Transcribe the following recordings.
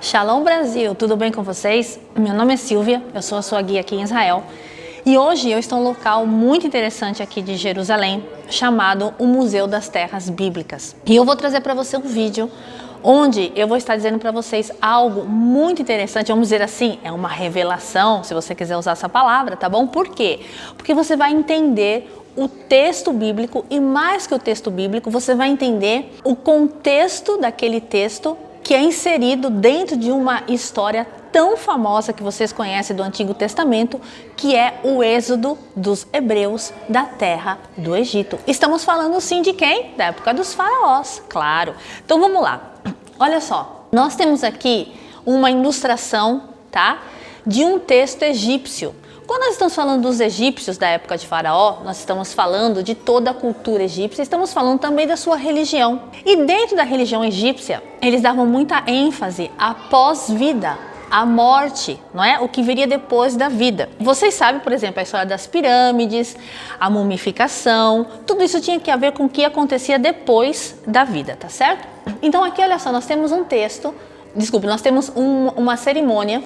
Shalom Brasil, tudo bem com vocês? Meu nome é Silvia, eu sou a sua guia aqui em Israel e hoje eu estou em um local muito interessante aqui de Jerusalém chamado o Museu das Terras Bíblicas. E eu vou trazer para você um vídeo onde eu vou estar dizendo para vocês algo muito interessante, vamos dizer assim, é uma revelação, se você quiser usar essa palavra, tá bom? Por quê? Porque você vai entender o texto bíblico e mais que o texto bíblico, você vai entender o contexto daquele texto que é inserido dentro de uma história tão famosa que vocês conhecem do Antigo Testamento, que é o êxodo dos hebreus da terra do Egito. Estamos falando sim de quem? Da época dos faraós, claro. Então vamos lá. Olha só, nós temos aqui uma ilustração, tá? De um texto egípcio. Quando nós estamos falando dos egípcios da época de Faraó, nós estamos falando de toda a cultura egípcia, estamos falando também da sua religião. E dentro da religião egípcia, eles davam muita ênfase à pós-vida, à morte, não é? O que viria depois da vida. Vocês sabem, por exemplo, a história das pirâmides, a mumificação, tudo isso tinha que ver com o que acontecia depois da vida, tá certo? Então aqui, olha só, nós temos um texto, nós temos uma cerimônia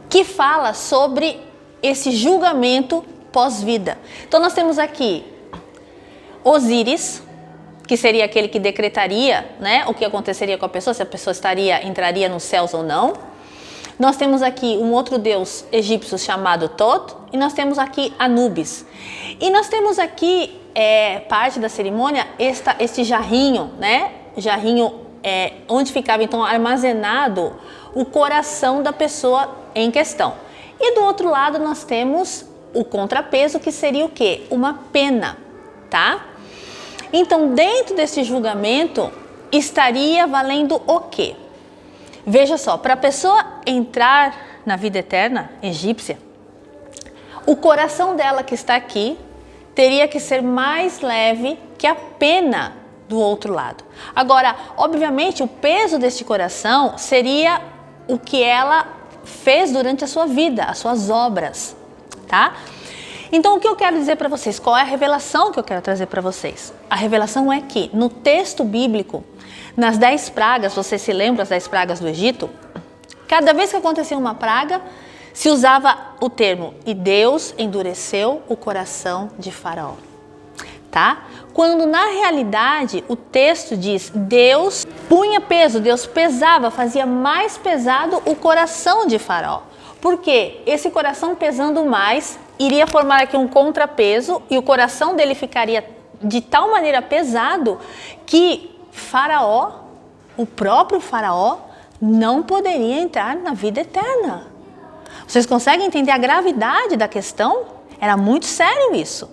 que fala sobre esse julgamento pós-vida. Então nós temos aqui Osíris, que seria aquele que decretaria, né, o que aconteceria com a pessoa, se a pessoa entraria nos céus ou não. Nós temos aqui um outro deus egípcio chamado Tot, e nós temos aqui Anubis. E nós temos aqui, parte da cerimônia, este jarrinho, né, onde ficava então armazenado o coração da pessoa em questão. E do outro lado nós temos o contrapeso, que seria o quê? Uma pena, tá? Então dentro desse julgamento estaria valendo o quê? Veja só, para a pessoa entrar na vida eterna egípcia, o coração dela que está aqui teria que ser mais leve que a pena do outro lado. Agora, obviamente, o peso deste coração seria o que ela fez durante a sua vida, as suas obras, tá? Então, o que eu quero dizer para vocês? Qual é a revelação que eu quero trazer para vocês? A revelação é que no texto bíblico, nas 10 pragas, você se lembra das 10 pragas do Egito? Cada vez que acontecia uma praga, se usava o termo "e Deus endureceu o coração de Faraó", tá? Quando na realidade o texto diz Deus punha peso, Deus pesava, fazia mais pesado o coração de Faraó. Porque esse coração pesando mais iria formar aqui um contrapeso e o coração dele ficaria de tal maneira pesado que Faraó, o próprio Faraó, não poderia entrar na vida eterna. Vocês conseguem entender a gravidade da questão? Era muito sério isso.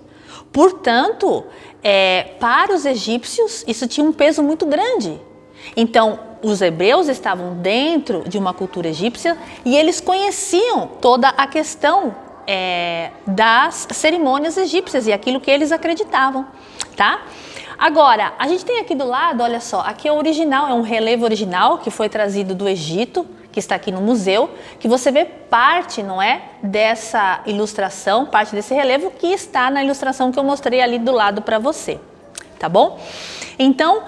Portanto, para os egípcios, isso tinha um peso muito grande. Então, os hebreus estavam dentro de uma cultura egípcia e eles conheciam toda a questão das cerimônias egípcias e aquilo que eles acreditavam, tá? Agora, a gente tem aqui do lado, olha só, aqui é o original, é um relevo original que foi trazido do Egito, que está aqui no museu, que você vê parte, não é, dessa ilustração, parte desse relevo que está na ilustração que eu mostrei ali do lado para você, tá bom? Então,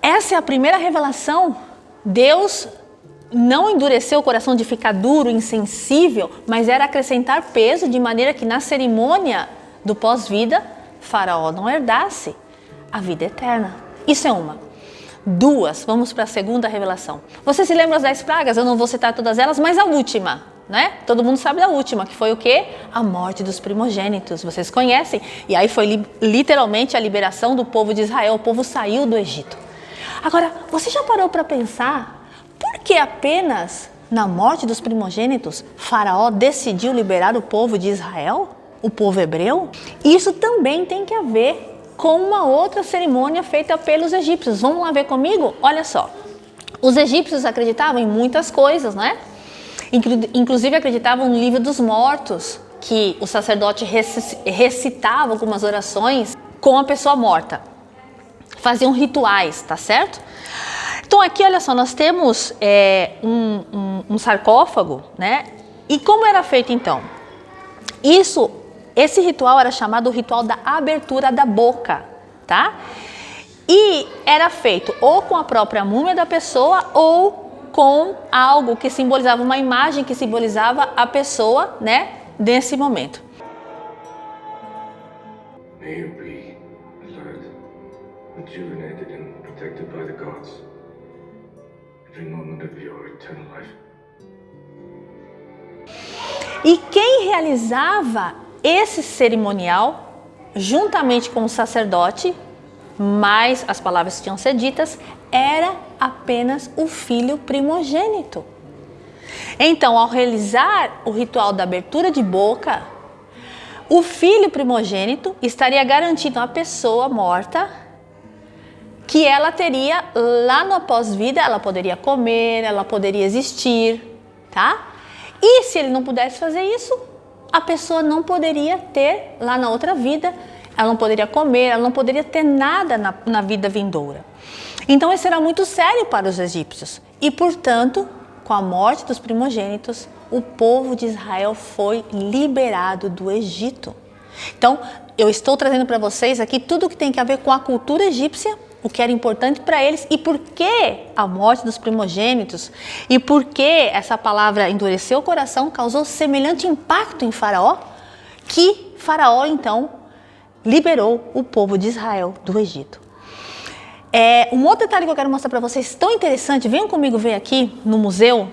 essa é a primeira revelação. Deus não endureceu o coração de ficar duro, insensível, mas era acrescentar peso de maneira que na cerimônia do pós-vida, Faraó não herdasse a vida eterna. Isso é uma. Duas, vamos para a segunda revelação. Você se lembra das 10 pragas? Eu não vou citar todas elas, mas a última, né? Todo mundo sabe da última, que foi o quê? A morte dos primogênitos. Vocês conhecem? E aí foi literalmente a liberação do povo de Israel. O povo saiu do Egito. Agora, você já parou para pensar por que apenas na morte dos primogênitos Faraó decidiu liberar o povo de Israel? O povo hebreu? Isso também tem que ver com uma outra cerimônia feita pelos egípcios. Vamos lá ver comigo? Olha só, os egípcios acreditavam em muitas coisas, né? Inclusive acreditavam no livro dos mortos, que o sacerdote recitava algumas orações com a pessoa morta. Faziam rituais, tá certo? Então aqui, olha só, nós temos um sarcófago, né? E como era feito então? Esse ritual era chamado o ritual da abertura da boca, tá? E era feito ou com a própria múmia da pessoa ou com algo que simbolizava, uma imagem que simbolizava a pessoa, né, nesse momento. May you be alert, rejuvenated and protected by the gods. Every moment of your eternal life. E quem realizava esse cerimonial, juntamente com o sacerdote, mas as palavras que tinham sido ditas, era apenas o filho primogênito. Então, ao realizar o ritual da abertura de boca, o filho primogênito estaria garantindo à pessoa morta que ela teria lá no pós-vida, ela poderia comer, ela poderia existir, tá? E se ele não pudesse fazer isso, a pessoa não poderia ter lá na outra vida, ela não poderia comer, ela não poderia ter nada na vida vindoura. Então isso era muito sério para os egípcios e, portanto, com a morte dos primogênitos, o povo de Israel foi liberado do Egito. Então, eu estou trazendo para vocês aqui tudo o que tem a ver com a cultura egípcia, o que era importante para eles e por que a morte dos primogênitos e por que essa palavra endureceu o coração, causou semelhante impacto em Faraó, que Faraó então liberou o povo de Israel do Egito. Um outro detalhe que eu quero mostrar para vocês, tão interessante, venham comigo ver aqui no museu.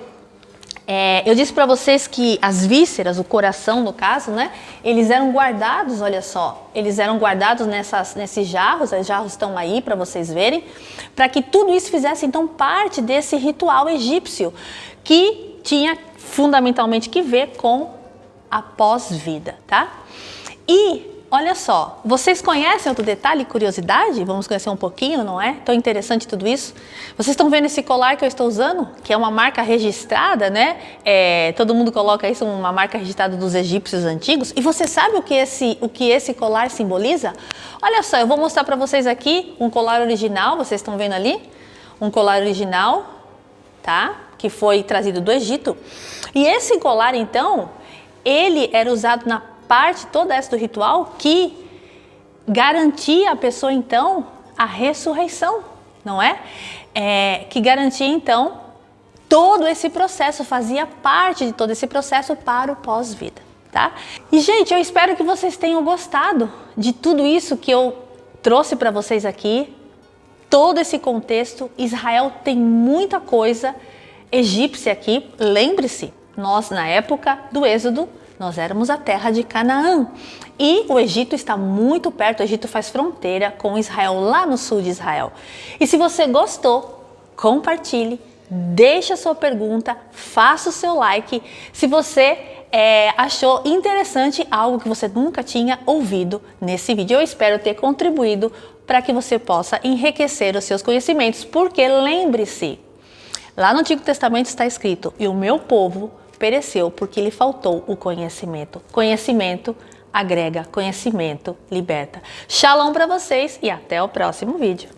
Eu disse para vocês que as vísceras, o coração no caso, né, eles eram guardados, olha só, eles eram guardados nesses jarros, os jarros estão aí para vocês verem, para que tudo isso fizesse então parte desse ritual egípcio, que tinha fundamentalmente que ver com a pós-vida, tá? E olha só, vocês conhecem outro detalhe, curiosidade? Vamos conhecer um pouquinho, não é? Tão interessante tudo isso. Vocês estão vendo esse colar que eu estou usando? Que é uma marca registrada, né? Todo mundo coloca isso, uma marca registrada dos egípcios antigos. E você sabe o que esse colar simboliza? Olha só, eu vou mostrar para vocês aqui um colar original, vocês estão vendo ali? Um colar original, tá? Que foi trazido do Egito. E esse colar, então, ele era usado na parte toda essa do ritual que garantia a pessoa então a ressurreição, não é? Que garantia então todo esse processo, fazia parte de todo esse processo para o pós-vida, tá? E gente, eu espero que vocês tenham gostado de tudo isso que eu trouxe para vocês aqui, todo esse contexto. Israel tem muita coisa egípcia aqui, lembre-se, nós na época do Êxodo, nós éramos a terra de Canaã e o Egito está muito perto, o Egito faz fronteira com Israel, lá no sul de Israel. E se você gostou, compartilhe, deixe a sua pergunta, faça o seu like. Se você achou interessante algo que você nunca tinha ouvido nesse vídeo, eu espero ter contribuído para que você possa enriquecer os seus conhecimentos, porque lembre-se, lá no Antigo Testamento está escrito, e o meu povo pereceu porque lhe faltou o conhecimento. Conhecimento agrega, conhecimento liberta. Shalom para vocês e até o próximo vídeo.